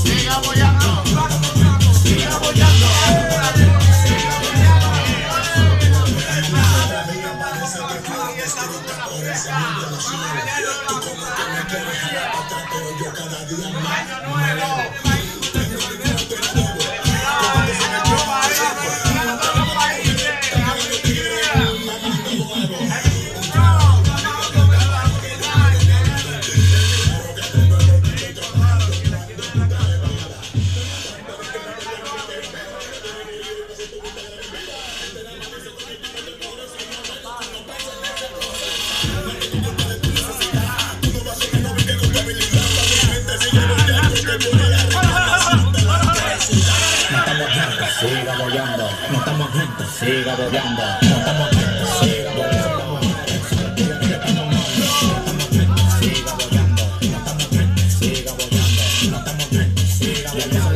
Siga apoyando. Siga apoyando. Siga apoyando, no estamos juntos, siga apoyando, no estamos juntos, siga apoyando, siga apoyando, no estamos juntos, siga apoyando, no estamos juntos, siga apoyando.